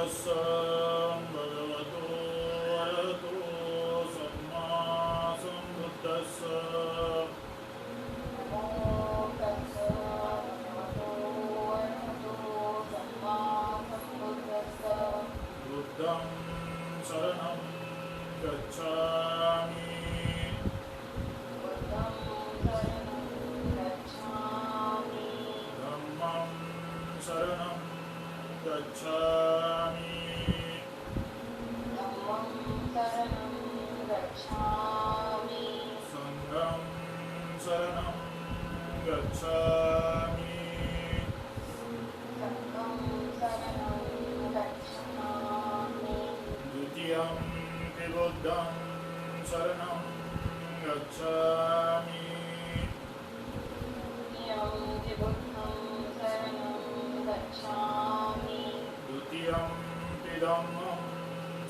भगवतो अरहतो सम्मा सम्बुद्धस्स। बुद्धं शरणं गच्छामि। धम्मं शरणं गच्छामि। संघं शरणं गच्छामि। द्वितीयं पि बुद्धं शरणं गच्छामि। द्वितीयं पि धम्मं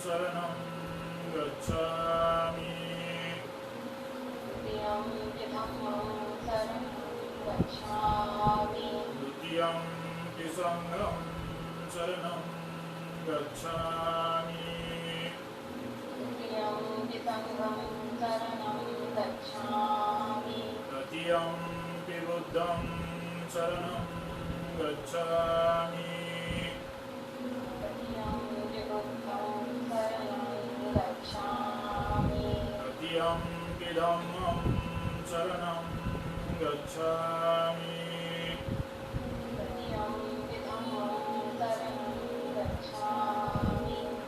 शरणं गच्छामि। द्वितीयं पि संघं शरणं गच्छामि। तृतीयं पि बुद्धं शरणं गच्छामि। तृतीयं पि धम्मं शरणं गच्छामि।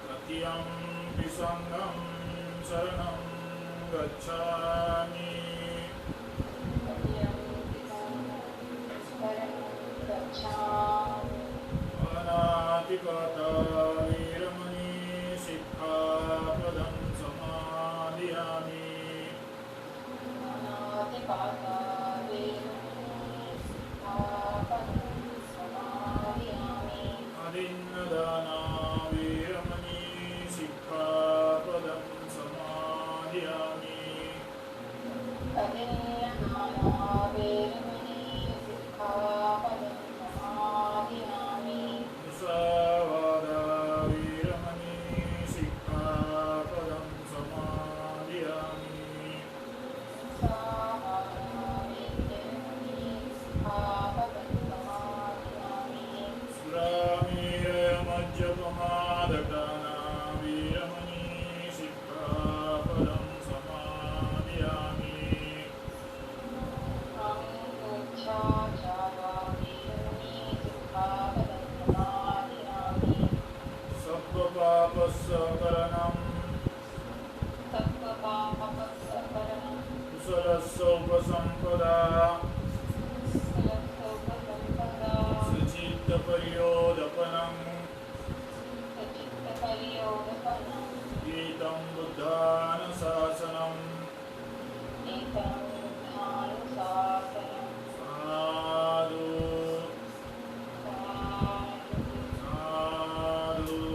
तृतीयं पि संघं शरणं गच्छामि। अनादिपाता वीरमणि सिक्खापदं समादयामि। अदिन्नदाना वीरमणि सिक्खापदं समादयामि। मुसावादा वीरमणि सिक्खापदं समादयामि। सुरामेरयमज्जपमादटाना वीरमणि सिक्खापदं समादयामि। सप्पपापस्सकरणं कुशलस्सौपसम्पदा सुचित्तपर्योदपनं गीतं बुद्धानुशासनं। साधु साधु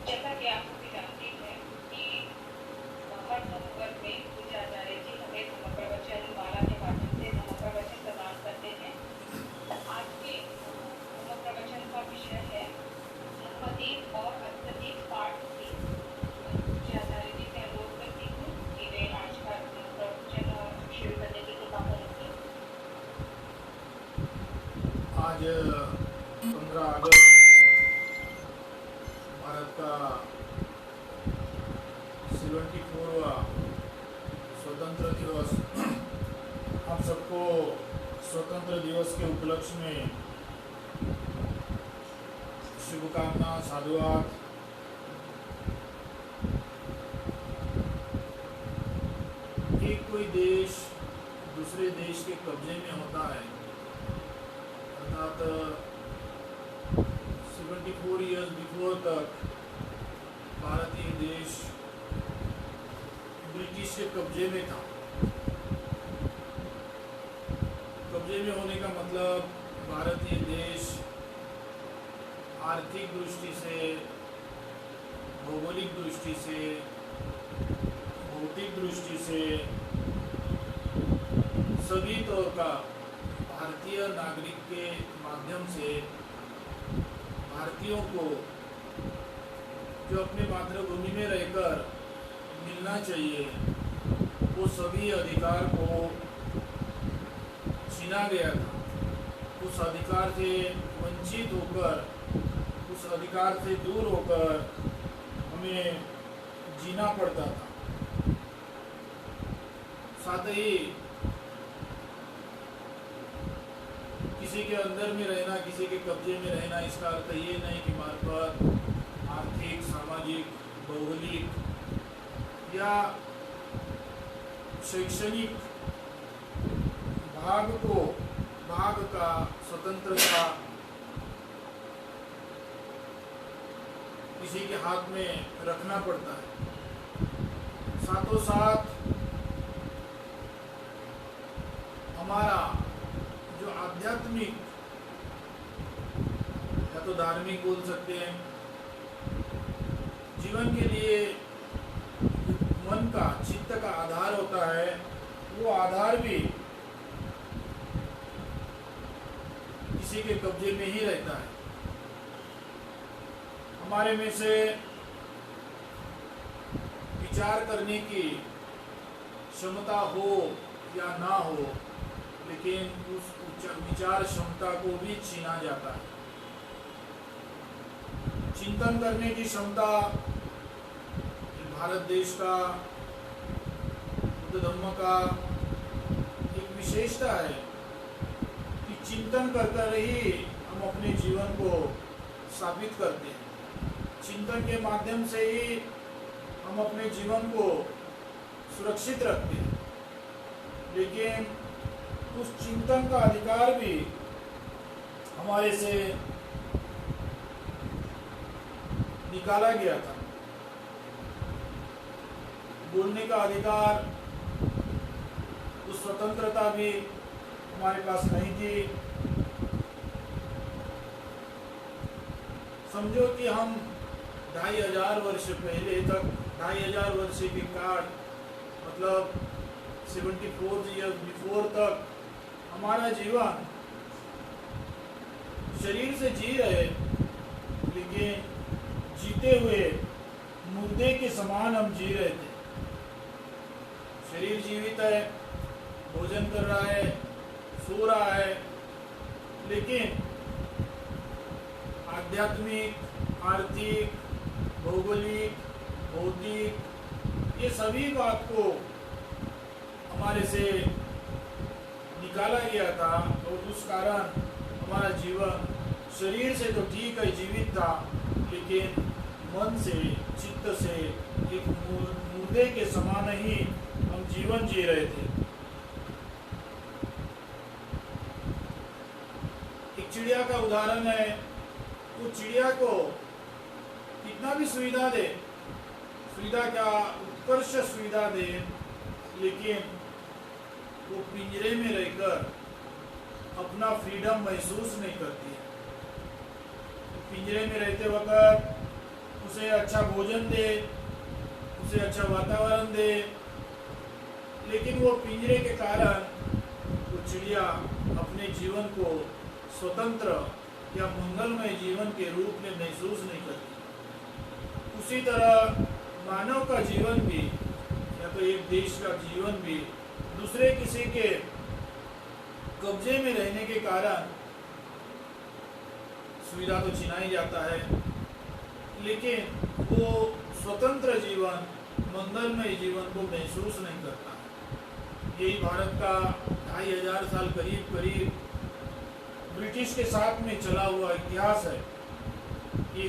जैसा कि आप सभी जानते हैं कि हर नवंबर में पूज्य आचार्य जी हमें धम्म प्रवचन माला के माध्यम से धम्म प्रवचन प्रदान करते हैं। आज के धम्म प्रवचन का विषय है धम्मदीप और अर्थदीप पाठ 3। पूज्य आचार्य जी से अनुरोध करती हूँ कि वे आज का धम्म प्रवचन शुरू करने की कृपा करेंगे। आज 15 अगस्त भारत का 74वां स्वतंत्र दिवस। आप सबको स्वतंत्र दिवस के उपलक्ष्य में शुभकामना, साधुवाद। एक कोई देश दूसरे देश के कब्जे में होता है, अर्थात 74 ईयर्स बिफोर तक भारतीय देश ब्रिटिश के कब्जे में था। कब्जे में होने का मतलब भारतीय देश आर्थिक दृष्टि से, भौगोलिक दृष्टि से भौतिक दृष्टि से सभी तौर का भारतीय नागरिक के माध्यम से भारतीयों को जो अपने मातृभूमि में रहकर मिलना चाहिए वो सभी अधिकार को छीना गया था। उस अधिकार से वंचित होकर, उस अधिकार से दूर होकर हमें जीना पड़ता था। साथ ही किसी के अंदर में रहना, किसी के कब्जे में रहना, इसका अर्थ ये नहीं कि मार्फत आर्थिक, सामाजिक, भौगोलिक या शैक्षणिक भाग का स्वतंत्रता किसी के हाथ में रखना पड़ता है। साथों साथ हमारा जो आध्यात्मिक या तो धार्मिक बोल सकते हैं, जीवन के लिए मन का, चित्त का आधार होता है, वो आधार भी किसी के कब्जे में ही रहता है। हमारे में से विचार करने की क्षमता हो या ना हो, लेकिन उस विचार क्षमता को भी छीना जाता है। चिंतन करने की क्षमता भारत देश का, बुद्ध धर्म का एक विशेषता है कि चिंतन कर ही हम अपने जीवन को साबित करते हैं। चिंतन के माध्यम से ही हम अपने जीवन को सुरक्षित रखते हैं। लेकिन उस चिंतन का अधिकार भी हमारे से निकाला गया था। बोलने का अधिकार, उस स्वतंत्रता भी हमारे पास नहीं थी। समझो कि हम 2500 वर्ष पहले तक, 2500 वर्ष के काल, मतलब 74 ईयर्स बिफोर तक हमारा जीवन शरीर से जी रहे, लेकिन जीते हुए मुर्दे के समान हम जी रहे थे। शरीर जीवित है, भोजन कर रहा है, सो रहा है, लेकिन आध्यात्मिक, आर्थिक, भौगोलिक, भौतिक, ये सभी बात को हमारे से निकाला गया था। और उस कारण हमारा जीवन शरीर से तो ठीक है, जीवित था, लेकिन मन से, चित्त से एक मुर्दे के समान ही हम जीवन जी रहे थे। एक चिड़िया का उदाहरण है। वो चिड़िया को कितना भी सुविधा दे, सुविधा क्या, उत्कर्ष सुविधा दे, लेकिन वो पिंजरे में रहकर अपना फ्रीडम महसूस नहीं करती है। पिंजरे में रहते वक्त उसे अच्छा भोजन दे, उसे अच्छा वातावरण दे, लेकिन वो पिंजरे के कारण वो चिड़िया अपने जीवन को स्वतंत्र या मंगलमय जीवन के रूप में महसूस नहीं करती। उसी तरह मानव का जीवन भी, या तो एक देश का जीवन भी दूसरे किसी के कब्जे में रहने के कारण सुविधा तो छिनाई जाता है, लेकिन वो स्वतंत्र जीवन, मंगलमय जीवन को महसूस नहीं करता। यही भारत का 2500 साल करीब ब्रिटिश के साथ में चला हुआ इतिहास है कि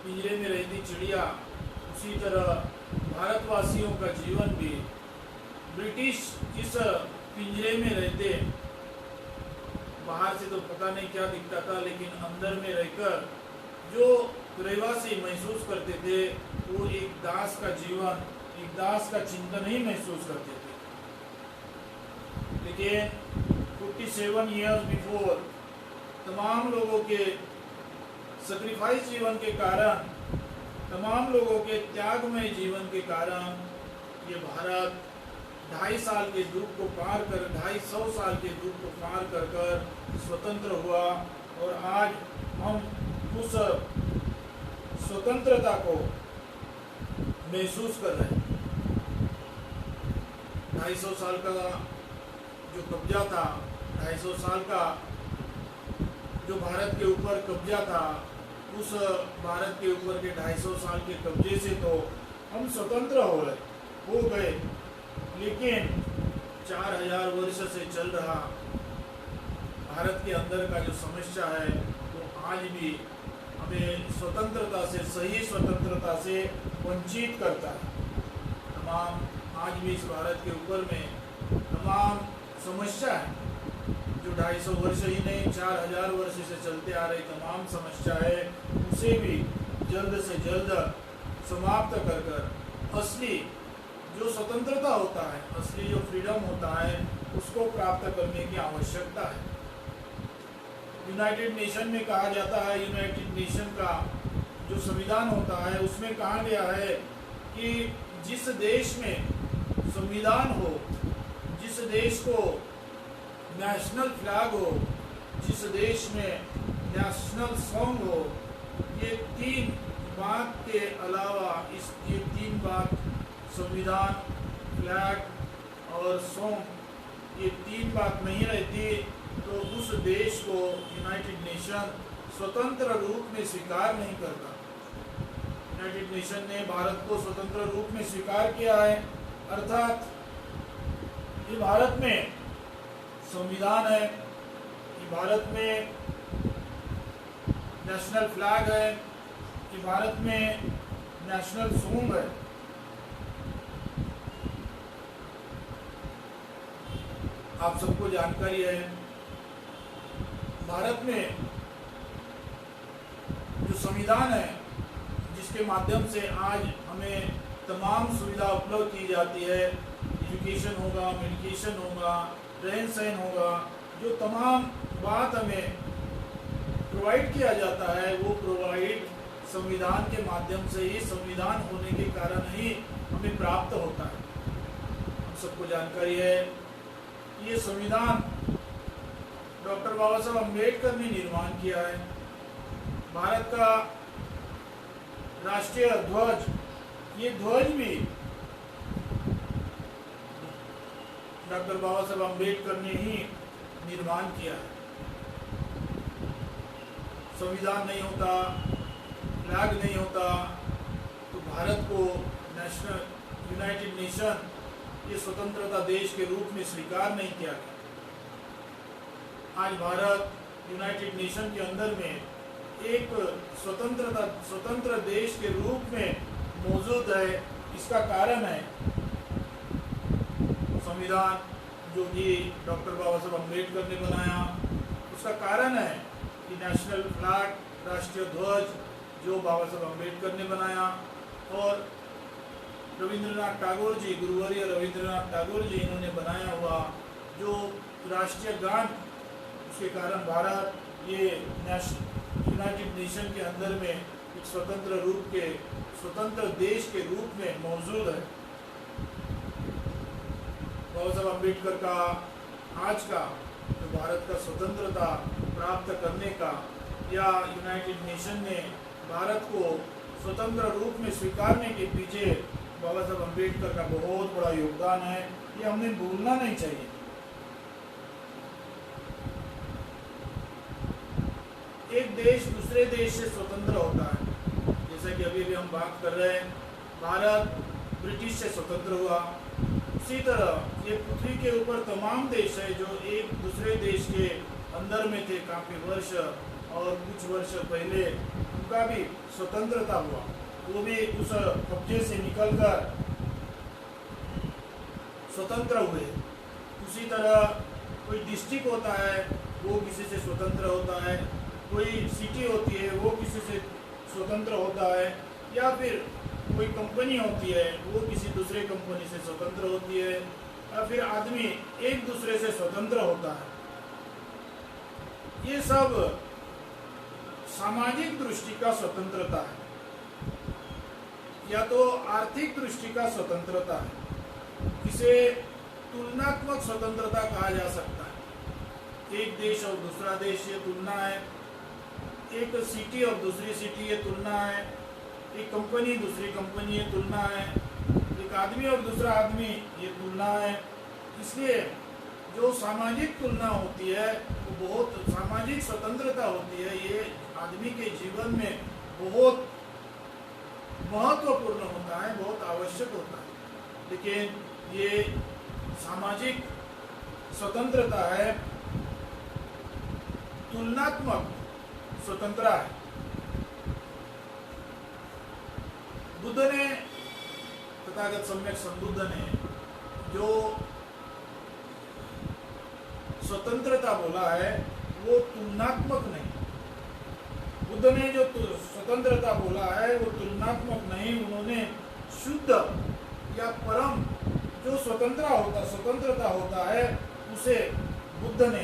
पिंजरे में रहती चिड़िया, उसी तरह भारतवासियों का जीवन भी ब्रिटिश इस पिंजरे में रहते, बाहर से तो पता नहीं क्या दिखता था, लेकिन अंदर में रहकर जो रहवासी महसूस करते थे, वो एक दास का जीवन, एक दास का चिंतन ही महसूस करते थे। लेकिन 47 ईयर्स बिफोर तमाम लोगों के सैक्रिफाइस जीवन के कारण तमाम लोगों के त्यागमय जीवन के कारण ये भारत 250 साल के दुख को पार कर 250 साल के दुख को पार कर स्वतंत्र हुआ। और आज हम उस स्वतंत्रता को महसूस कर रहे हैं। 250 साल का जो कब्जा था, 250 साल का जो भारत के ऊपर कब्जा था, उस भारत के ऊपर के 250 साल के कब्जे से तो हम स्वतंत्र हो गए, लेकिन 4000 वर्ष से चल रहा भारत के अंदर का जो समस्या है वो आज भी हमें स्वतंत्रता से, सही स्वतंत्रता से वंचित करता है। तमाम आज भी इस भारत के ऊपर में तमाम समस्या है जो 250 वर्ष ही नहीं 4000 वर्ष से चलते आ रही तमाम समस्या है, उसे भी जल्द से जल्द समाप्त कर असली जो स्वतंत्रता होता है, असली जो फ्रीडम होता है, उसको प्राप्त करने की आवश्यकता है। यूनाइटेड नेशन में कहा जाता है, यूनाइटेड नेशन का जो संविधान होता है उसमें कहा गया है कि जिस देश में संविधान हो, जिस देश को नेशनल फ्लैग हो, जिस देश में नेशनल सॉन्ग हो, ये 3 बात के अलावा ये 3 बात संविधान, फ्लैग और सॉन्ग, ये 3 बात नहीं रहती तो उस देश को यूनाइटेड नेशन स्वतंत्र रूप में स्वीकार नहीं करता। यूनाइटेड नेशन ने भारत को स्वतंत्र रूप में स्वीकार किया है, अर्थात ये भारत में संविधान है, ये भारत में नेशनल फ्लैग है, ये भारत में नेशनल सॉन्ग है। आप सबको जानकारी है, भारत में जो संविधान है जिसके माध्यम से आज हमें तमाम सुविधा उपलब्ध की जाती है, एजुकेशन होगा, मेडिकेशन होगा, रहन सहन होगा, जो तमाम बात हमें प्रोवाइड किया जाता है वो प्रोवाइड संविधान के माध्यम से ही, संविधान होने के कारण ही हमें प्राप्त होता है। हम सबको जानकारी है ये संविधान डॉक्टर बाबा साहब अम्बेडकर ने निर्माण किया है। भारत का राष्ट्रीय ध्वज, ये ध्वज भी डॉक्टर बाबा साहब अम्बेडकर ने ही निर्माण किया है। संविधान नहीं होता, फ्लैग नहीं होता तो भारत को नेशनल यूनाइटेड नेशन ये स्वतंत्रता देश के रूप में स्वीकार नहीं किया गया। आज भारत यूनाइटेड नेशन के अंदर में एक स्वतंत्र देश के रूप में मौजूद है। इसका कारण है संविधान जो कि डॉक्टर बाबा साहब अम्बेडकर ने बनाया, उसका कारण है कि नेशनल फ्लैग, राष्ट्रीय ध्वज जो बाबा साहब अम्बेडकर ने बनाया, और रविंद्रनाथ टैगोर जी, गुरुवर्य रविंद्रनाथ टैगोर जी, इन्होंने बनाया हुआ जो राष्ट्रीय गान, उसके कारण भारत ये यूनाइटेड नेशन के अंदर में एक स्वतंत्र देश के रूप में मौजूद है। बाबा साहब अम्बेडकर का आज का जो भारत का स्वतंत्रता प्राप्त करने का या यूनाइटेड नेशन ने भारत को स्वतंत्र रूप में स्वीकारने के पीछे बाबा साहब अम्बेडकर का बहुत बड़ा योगदान है, ये हमें भूलना नहीं चाहिए। एक देश दूसरे देश से स्वतंत्र होता है, जैसा कि अभी हम बात कर रहे हैं, भारत ब्रिटिश से स्वतंत्र हुआ, उसी तरह ये पृथ्वी के ऊपर तमाम देश है जो एक दूसरे देश के अंदर में थे काफ़ी वर्ष, और कुछ वर्ष पहले उनका भी स्वतंत्रता हुआ, वो भी उस कब्जे से निकलकर स्वतंत्र हुए। उसी तरह कोई डिस्ट्रिक्ट होता है वो किसी से स्वतंत्र होता है, कोई सिटी होती है वो किसी से स्वतंत्र होता है, या फिर कोई कंपनी होती है वो किसी दूसरे कंपनी से स्वतंत्र होती है, या फिर आदमी एक दूसरे से स्वतंत्र होता है। ये सब सामाजिक दृष्टि का स्वतंत्रता है। या तो आर्थिक दृष्टि का स्वतंत्रता है, इसे तुलनात्मक स्वतंत्रता कहा जा सकता है। एक देश और दूसरा देश ये तुलना है, एक सिटी और दूसरी सिटी ये तुलना है, एक कंपनी दूसरी कंपनी ये तुलना है, एक आदमी और दूसरा आदमी ये तुलना है। इसलिए जो सामाजिक तुलना होती है वो बहुत, सामाजिक स्वतंत्रता होती है, ये आदमी के जीवन में बहुत महत्वपूर्ण होता है, बहुत आवश्यक होता है। लेकिन ये सामाजिक स्वतंत्रता है, तुलनात्मक स्वतंत्रता है। बुद्ध ने, तथागत सम्यक संबुद्ध ने जो स्वतंत्रता बोला है वो तुलनात्मक नहीं। बुद्ध ने जो स्वतंत्रता बोला है वो तुलनात्मक नहीं, उन्होंने शुद्ध या परम जो स्वतंत्रता होता है उसे बुद्ध ने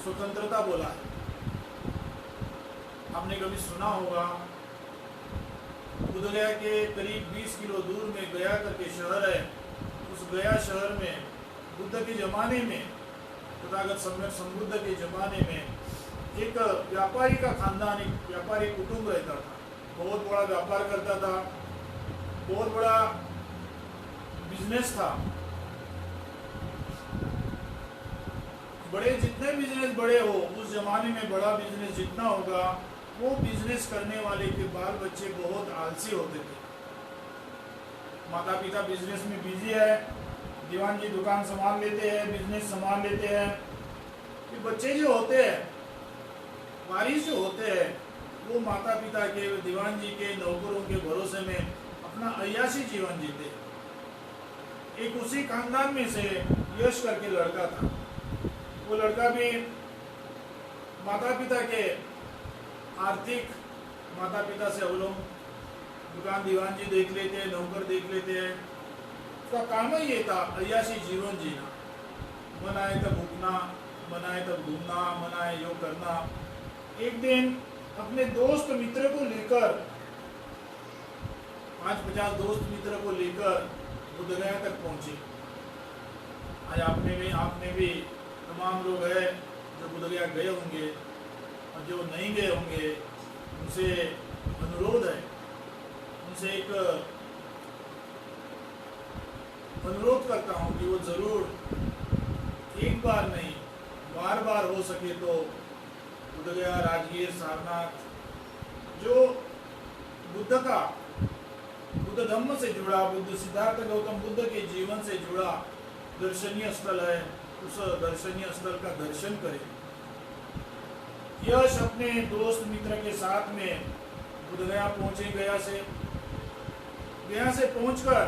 स्वतंत्रता बोला है। आपने कभी सुना होगा, बुद्धगया के करीब 20 किलो दूर में गया करके शहर है। उस गया शहर में बुद्ध के जमाने में, तथागत सम्यक संबुद्ध के जमाने में एक व्यापारी का खानदान, एक व्यापारी कुटुंब रहता था। बहुत बड़ा व्यापार करता था, बहुत बड़ा बिजनेस था। बड़े जितने बिजनेस बड़े हो, उस जमाने में बड़ा बिजनेस जितना होगा, वो बिजनेस करने वाले के बाल बच्चे बहुत आलसी होते थे। माता पिता बिजनेस में बिजी है, दीवान जी दुकान संभाल लेते हैं, बिजनेस संभाल लेते हैं। ये बच्चे जो होते हैं, वारिस जो होते हैं, वो माता पिता के, दीवान जी के, नौकरों के भरोसे में अपना अय्याशी जीवन जीते। एक उसी खानदान में से यश करके लड़का था। वो लड़का भी माता पिता के आर्थिक, माता पिता से अवलंब, दुकान दीवान जी देख लेते हैं, नौकर देख लेते हैं। उसका काम ही ये था अय्याशी जीवन जीना, मन आए तब भूखना, मन आए तब घूमना, मन आए यो करना। एक दिन अपने दोस्त मित्र को लेकर, 5-50 दोस्त मित्र को लेकर बुद्धगया तक पहुंचे। आज आपने भी तमाम लोग हैं जो बुद्धगया गए होंगे, और जो नहीं गए होंगे उनसे अनुरोध है, उनसे एक अनुरोध करता हूँ कि वो जरूर एक बार नहीं, बार बार हो सके तो बुद्धगया, राजगीर, सारनाथ, जो बुद्ध धम्म से जुड़ा, बुद्ध सिद्धार्थ गौतम बुद्ध के जीवन से जुड़ा दर्शनीय स्थल है, उस दर्शनीय स्थल का दर्शन करें। यश अपने दोस्त मित्र के साथ में बुद्धगया पहुंचे। गया से पहुंचकर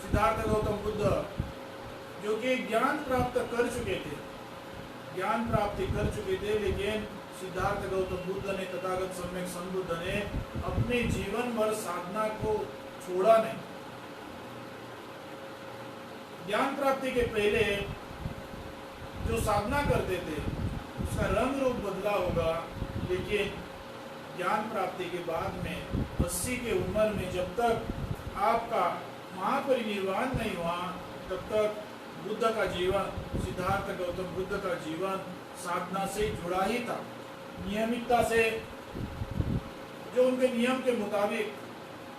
सिद्धार्थ गौतम बुद्ध, जो कि ज्ञान प्राप्त कर चुके थे, लेकिन सिद्धार्थ गौतम बुद्ध ने, तथागत सम्यक संबुद्ध ने अपने जीवन भर साधना को छोड़ा नहीं। ज्ञान प्राप्ति के पहले जो साधना करते थे उसका रंग रूप बदला होगा, लेकिन ज्ञान प्राप्ति के बाद में 80 के उम्र में जब तक आपका महापरिनिर्वाण नहीं हुआ, तब तक बुद्ध का जीवन, सिद्धार्थ गौतम बुद्ध का जीवन साधना से जुड़ा ही था। नियमितता से, जो उनके नियम के मुताबिक,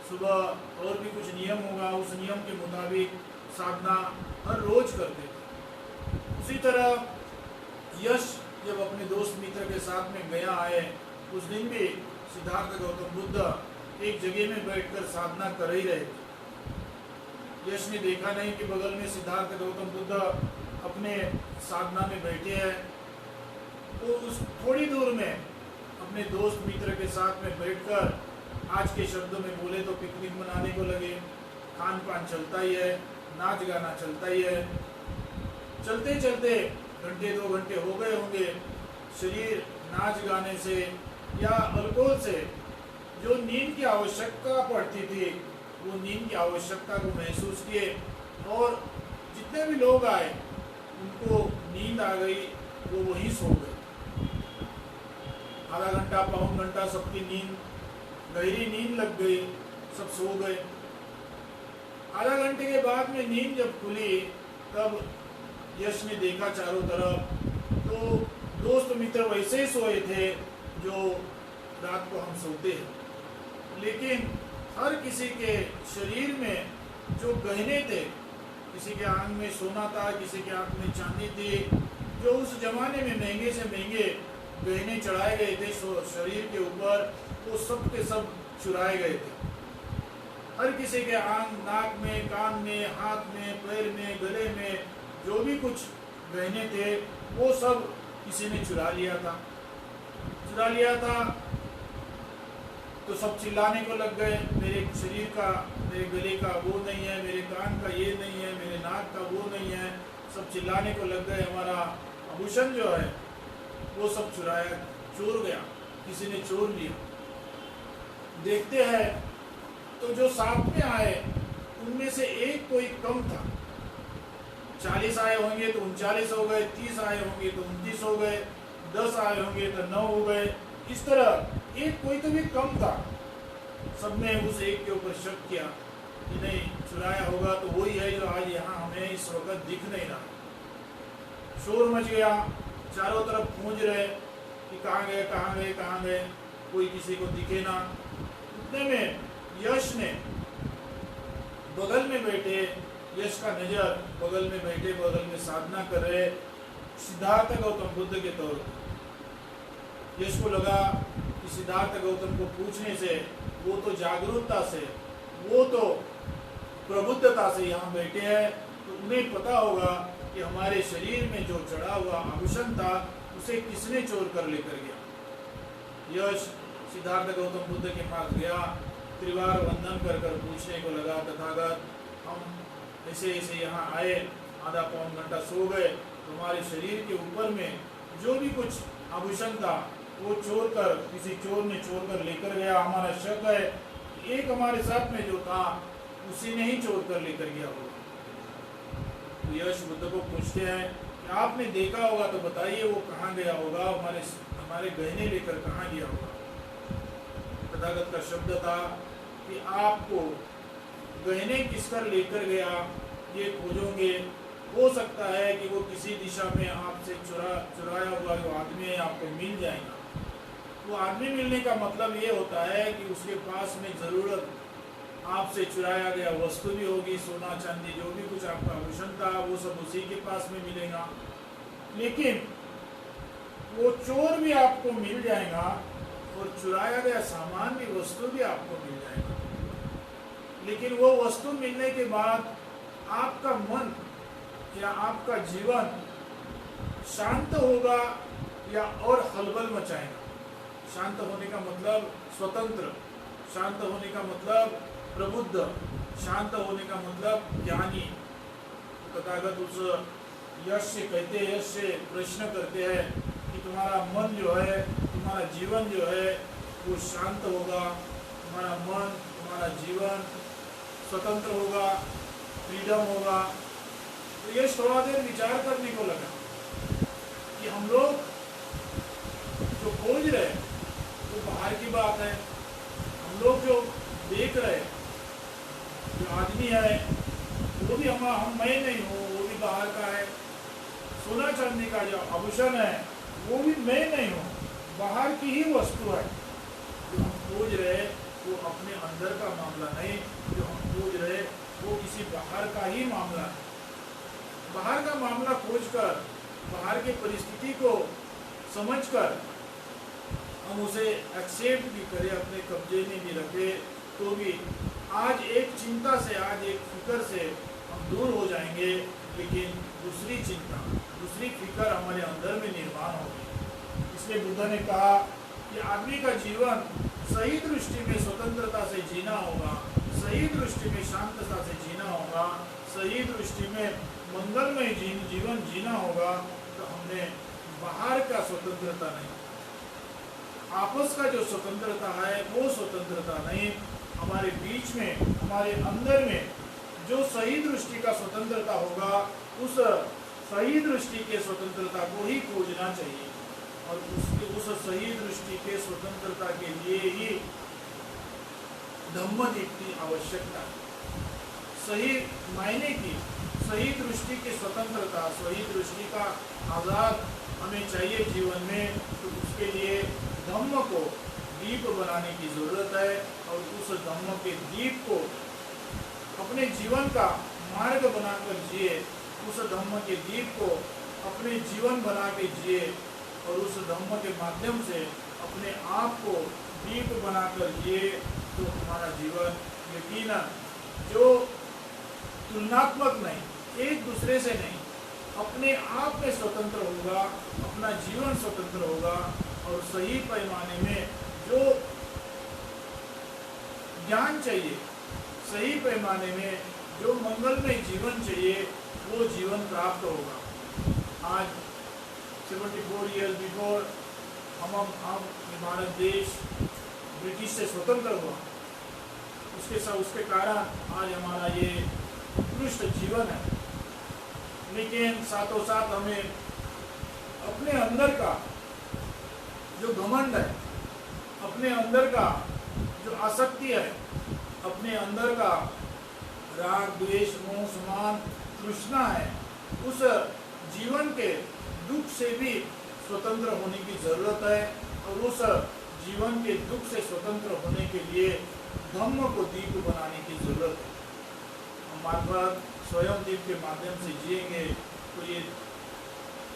सुबह और भी कुछ नियम होगा, उस नियम के मुताबिक साधना हर रोज करते थे। उसी तरह यश जब अपने दोस्त मित्र के साथ में गया है, उस दिन भी सिद्धार्थ गौतम बुद्ध एक जगह में बैठकर साधना कर ही रहे थे। यश ने देखा नहीं कि बगल में सिद्धार्थ गौतम बुद्ध अपने साधना में बैठे हैं। तो उस थोड़ी दूर में अपने दोस्त मित्र के साथ में बैठकर, आज के शब्दों में बोले तो पिकनिक मनाने को लगे। खान पान चलता ही है, नाच गाना चलता ही है। चलते चलते घंटे 2 घंटे हो गए होंगे। शरीर नाच गाने से या अल्कोहल से जो नींद की आवश्यकता पड़ती थी, वो नींद की आवश्यकता को महसूस किए, और जितने भी लोग आए उनको नींद आ गई, वो वहीं सो गए। आधा घंटा, पौन घंटा सबकी नींद, गहरी नींद लग गई। सब सो गए। आधा घंटे के बाद में नींद जब खुली तब यश ने देखा चारों तरफ, तो दोस्त मित्र वैसे ही सोए थे जो रात को हम सोते हैं। लेकिन हर किसी के शरीर में जो गहने थे, किसी के आंख में सोना था, किसी के आंख में चांदी थी, जो उस जमाने में महंगे से महंगे गहने चढ़ाए गए थे शरीर के ऊपर, वो सब के सब चुराए गए थे। हर किसी के आंख, नाक में, कान में, हाथ में, पैर में, गले में जो भी कुछ गहने थे वो सब किसी ने चुरा लिया था। तो सब चिल्लाने को लग गए, मेरे शरीर का, मेरे गले का वो नहीं है, मेरे कान का ये नहीं है, मेरे नाक का वो नहीं है। सब चिल्लाने को लग गए, हमारा आभूषण जो है वो सब चुराया, चोर गया, किसी ने चोर लिया। देखते हैं तो जो साथ में आए उनमें से एक कोई कम था। 40 आए होंगे तो 39 हो गए, 30 आए होंगे तो 29 हो गए, 10 आए होंगे तो 9 हो गए। इस तरह एक कोई तो भी कम था। सबने उस एक के ऊपर शक किया कि नहीं, चुराया होगा तो वही है जो आज यहाँ हमें इस वक्त दिख नहीं रहा। शोर मच गया, चारों तरफ गूंज रहे कि कहाँ गए, कहाँ गए, कहाँ गए, कोई किसी को दिखे ना। उतने में यश ने बगल में बैठे, यश का नजर बगल में बैठे, बगल में साधना कर रहे सिद्धार्थ गौतम बुद्ध के तौर पर। यश को लगा कि सिद्धार्थ गौतम को पूछने से, वो तो जागरूकता से, वो तो प्रबुद्धता से यहाँ बैठे हैं, तो उन्हें पता होगा कि हमारे शरीर में जो चढ़ा हुआ आभूषण था उसे किसने चोर कर लेकर गया। यश सिद्धार्थ गौतम बुद्ध के पास गया, त्रिवार वंदन कर कर पूछने को लगा, तथागत हम ऐसे ऐसे यहाँ आए, आधा पौन घंटा सो गए, तुम्हारे शरीर के ऊपर में जो भी कुछ आभूषण था वो चोर कर, किसी चोर ने चोर कर लेकर गया। हमारा शक है एक हमारे साथ में जो था उसी ने ही चोर कर लेकर गया होगा। तो यश बुद्ध को पूछते हैं कि आपने देखा होगा तो बताइए वो कहाँ गया होगा, हमारे गहने लेकर कहाँ गया होगा। तथागत का शब्द था कि आपको गहने किसकर लेकर गया ये खोजोगे, हो सकता है कि वो किसी दिशा में आपसे चुराया हुआ जो आदमी है आपको मिल जाएगा। वो आदमी मिलने का मतलब ये होता है कि उसके पास में ज़रूरत आपसे चुराया गया वस्तु भी होगी, सोना चांदी जो भी कुछ आपका आभूषण था वो सब उसी के पास में मिलेगा। लेकिन वो चोर भी आपको मिल जाएगा और चुराया गया सामान भी, वस्तु भी आपको मिल जाएगा। लेकिन वो वस्तु मिलने के बाद आपका मन या आपका जीवन शांत होगा या और हलबल मचाएगा। शांत होने का मतलब स्वतंत्र, शांत होने का मतलब प्रबुद्ध, शांत होने का मतलब ज्ञानी। तथागत उस यश से कहते हैं, यश से प्रश्न करते हैं कि तुम्हारा मन जो है, तुम्हारा जीवन जो है वो शांत होगा, तुम्हारा मन, तुम्हारा जीवन स्वतंत्र होगा, फ्रीडम होगा। तो यश थोड़ा देर विचार करने को लगा कि हम लोग जो खोज रहे हैं वो बाहर की बात है। हम लोग जो देख रहे हैं, जो आदमी है वो भी हम मैं नहीं हूँ, वो भी बाहर का है। सोना चांदी का जो आभूषण है वो भी मैं नहीं हूँ, बाहर की ही वस्तु है। जो हम खोज रहे वो अपने अंदर का मामला नहीं, जो हम खोज रहे वो किसी बाहर का ही मामला है। बाहर का मामला खोजकर, बाहर की परिस्थिति को समझकर हम उसे एक्सेप्ट भी करें, अपने कब्जे में भी रखें, तो भी आज एक चिंता से, आज एक फिक्र से हम दूर हो जाएंगे। लेकिन दूसरी चिंता, दूसरी फिक्र हमारे अंदर में निर्माण होगी। इसलिए बुद्ध ने कहा कि आदमी का जीवन सही दृष्टि में स्वतंत्रता से जीना होगा, सही दृष्टि में शांतता से जीना होगा, सही दृष्टि में मंगलमय जीवन जीना होगा। तो हमने बाहर का स्वतंत्रता नहीं, आपस का जो स्वतंत्रता है वो स्वतंत्रता नहीं, हमारे बीच में, हमारे अंदर में जो सही दृष्टि का स्वतंत्रता होगा उस सही दृष्टि के स्वतंत्रता को ही खोजना चाहिए। और उस सही दृष्टि के स्वतंत्रता के लिए ही धम्मदीप की आवश्यकता है। सही मायने की, सही दृष्टि की स्वतंत्रता, सही दृष्टि का आज़ाद हमें चाहिए जीवन में, तो उसके लिए धम्म को दीप बनाने की ज़रूरत है। और उस धम्म के दीप को अपने जीवन का मार्ग बनाकर जिए, उस धम्म के दीप को अपने जीवन बना के जिए, और उस धम्म के माध्यम से अपने आप को दीप बनाकर जिए, तो हमारा जीवन यकीनन जो तुलनात्मक नहीं, एक दूसरे से नहीं, अपने आप में स्वतंत्र होगा, अपना जीवन स्वतंत्र होगा। और सही पैमाने में जो ज्ञान चाहिए, सही पैमाने में जो मंगलमय जीवन चाहिए, वो जीवन प्राप्त होगा। आज 74 ईयर बिफोर हम भारत देश ब्रिटिश से स्वतंत्र हुआ, उसके कारण आज हमारा ये उत्कृष्ट जीवन है। लेकिन साथों साथ हमें अपने अंदर का जो घमंड है, अपने अंदर का जो आसक्ति है, अपने अंदर का राग द्वेष मोह समान तृष्णा है, उस जीवन के दुख से भी स्वतंत्र होने की जरूरत है। और उस जीवन के दुख से स्वतंत्र होने के लिए धम्म को दीप बनाने की जरूरत है। हम मार्फत स्वयं दीप के माध्यम से जिएंगे तो ये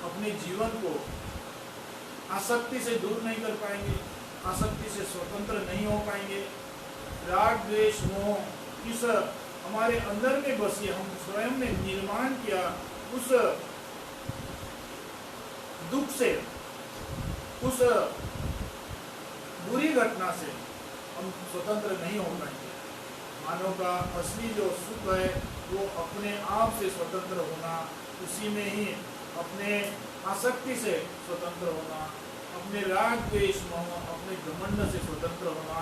अपने जीवन को आसक्ति से दूर नहीं कर पाएंगे, आसक्ति से स्वतंत्र नहीं हो पाएंगे। राग द्वेष मोह इस हमारे अंदर में बसी, हम स्वयं ने निर्माण किया उस दुख से, उस बुरी घटना से हम स्वतंत्र नहीं हो पाएंगे। मानव का असली जो सुख है वो अपने आप से स्वतंत्र होना, उसी में ही अपने आसक्ति से स्वतंत्र होना, अपने राग द्वेष मोह, अपने घमंड से स्वतंत्र होना,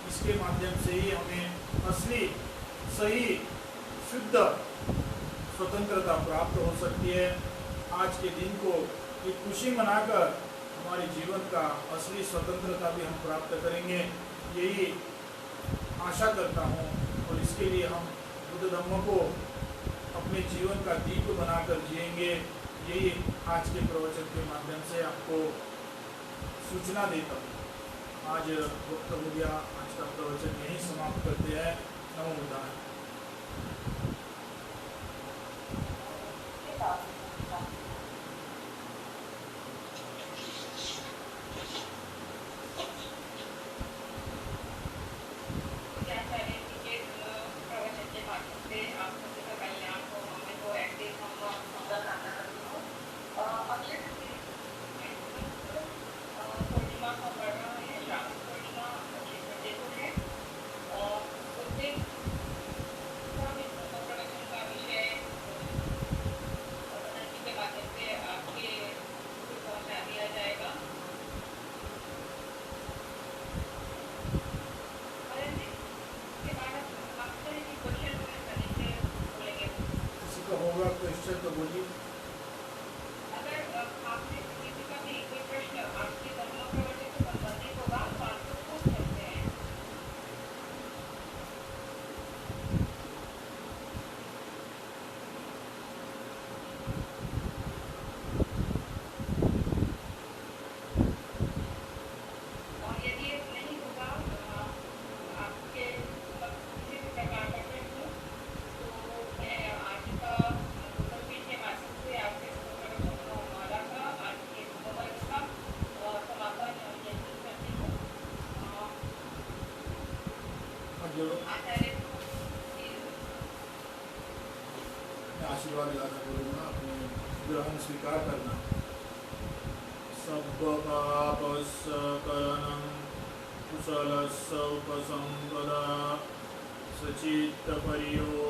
इसके माध्यम से ही हमें असली सही शुद्ध स्वतंत्रता प्राप्त हो सकती है। आज के दिन को एक खुशी मनाकर हमारे जीवन का असली स्वतंत्रता भी हम प्राप्त करेंगे, यही आशा करता हूँ। और इसके लिए हम बुद्ध धम्म को अपने जीवन का दीप बनाकर जिएंगे, यही आज के प्रवचन के माध्यम से आपको सूचना देता हूँ। आज वक्त हो गया, आज का प्रवचन यहीं समाप्त करते हैं। नमो बुद्धाय। होगा क्वेश्चन तो बोलिए। अगर आपसे किसी का भी कोई प्रश्न आपके धर्म प्रवचन से संबंधित होगा तो आप पूछ सकते हैं। और यदि नहीं होगा आपके किसी भी प्रकार का प्रश्न, तो मैं आज का के माध्यम से आपके हमारा का आज के वर्ग का समापन यही करती हूँ। आचार्य आशीर्वाद दिलाना बोलूँगा, अपने ग्रहण स्वीकार करना। सब पापस्करणं कुशलस्य उपसंपदा सचित्तपरियोदपनं